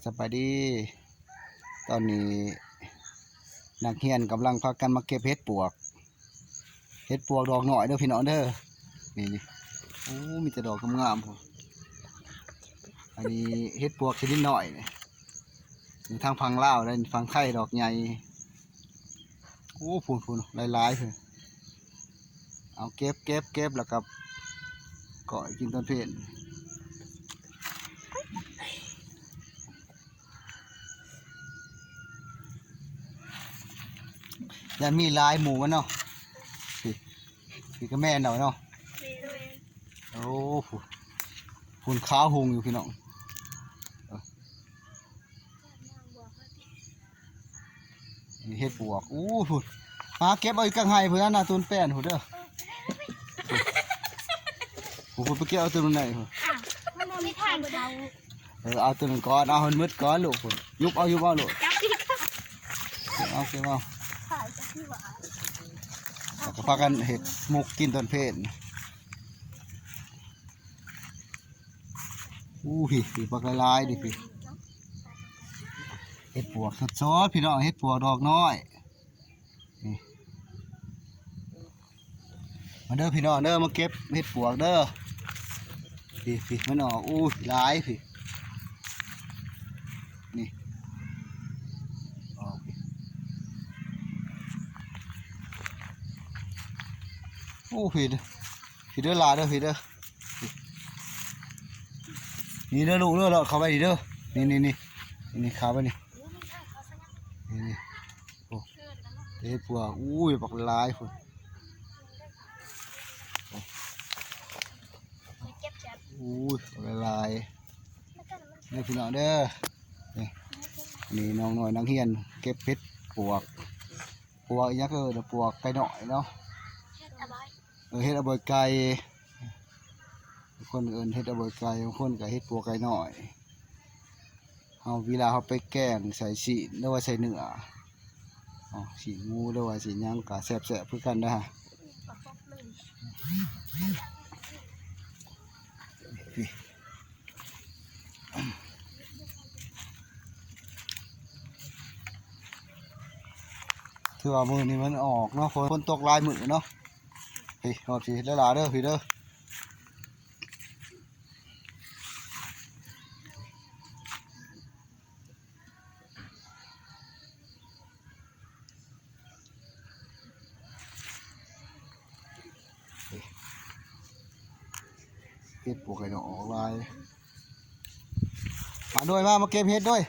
สบายดีตอนนี้นักเรียนกำลังพากันมาเก็บเห็ดปวกดอกหน่อยเด้อพี่น้องเด้อนี่โอ้มีแต่ดอกงามๆผมอันนี้เห็ดปวกชนิดหน่อยอยู่ทางฝั่งลาวและฝั่งไทยดอกใหญ่โอ้พูนหลายๆเลยเอาเก็บแล้วก็เกาะกินต้นเพชรยันมีลายหมูมันเนาะพี่ก็แม่นหน่อยเนาะโอ้ฝุ่นขาวหุงอยู่พี่น้องเฮ็ดปวกอู้ฝุ่นมาเก็บเอาอีกกังไห้เพื่อนนะต้นแป้นหุ่นเด้อหุ่นไปเก็บเอาต้นไหนหุ่นไม่ทานเขาเอาต้นก้อนเอาหุ่นมืดก้อนลูกหุ่นยุบเอาลูกเก็บเอาก็พากันเห็ดมุกกินต้นเพชรพี่ปลากระลายดิพี่เห็ดปวกสดๆพี่น้องเห็ดปวกดอกน้อยมาเด้อพี่น้องเด้อมาเก็บเห็ดปวกเด้อพี่มันออกหลายพี่นี่ออกพี่เด้อลาเด้อพี่เด้อนี่เด้อลูกเด้อเราเข้าไปดิเด้อนี่เข้าไปนี่โอ้เห็ดปวกปลากระลายพุ่นปลากระลายนี่พี่น้องเด้อนี่น้องหน่อยนักเรียนเก็บเห็ดปวกอีกอย่างเด้อปวกไก่หน่อยเนาะเห็ดอบอยไก่คนอื่นเห็ดอบอยไก่บางคนก็เห็ดปวกไก่หน่อยเอาเวลาเขาไปแกงใส่สีหรือว่าใส่เนื้อสีงูหรือว่าสีย่างกะแสบเพื่อกันนะฮะถือว่ามือนี้มันออกเนาะฝนตกลายมือเนาะหอบสีแล้วลาเด้อพี่เด้อเก็บปวกไก่ดอกออกลายมาด้วยมาเก็บเห็ดด้วย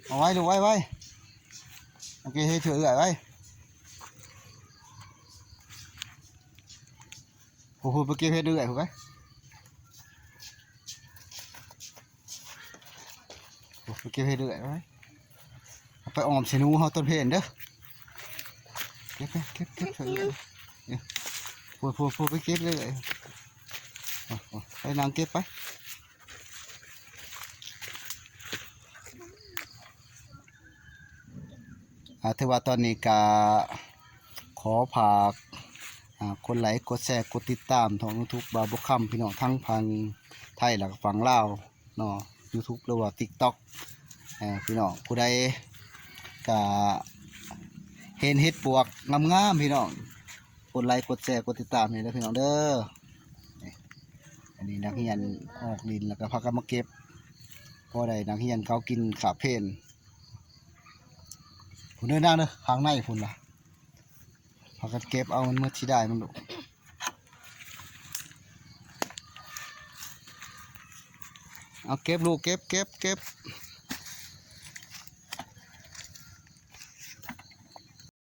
เอาไว้ดูไว้โอเคเห็ดเถื่อนไว้พูดไปเก็บเห็ดด้วยถูกไหมไปเก็บเห็ดด้วยไว้ไปออมเสนูเขาต้นเพชรเด้อเก็บเถอะพูดไปเก็บเลยไปนางเก็บไปถือว่าตอนนี้ก็ขอฝากคนไลค์กดแชร์กดติดตามทาง YouTube บาบุคัมพี่น้องทั้งพังไทยและฝั่งลาวเนาะ YouTube หรือว่า TikTok พี่น้องผู้ใดก็เห็นเห็ดปวกงามๆพี่น้องกดไลค์กดแชร์กดติดตามนี่นะพี่น้องเด้ออันนี้นักเรียนออกดินแล้วก็พากันมาเก็บพอได้นักเรียนเขากินขาเพนผมเดินหน้าเด้อข้างในพุ่นล่ะพากันเก็บเอามันเมื่อที่ได้มันดุเอาเก็บลูกเก็บ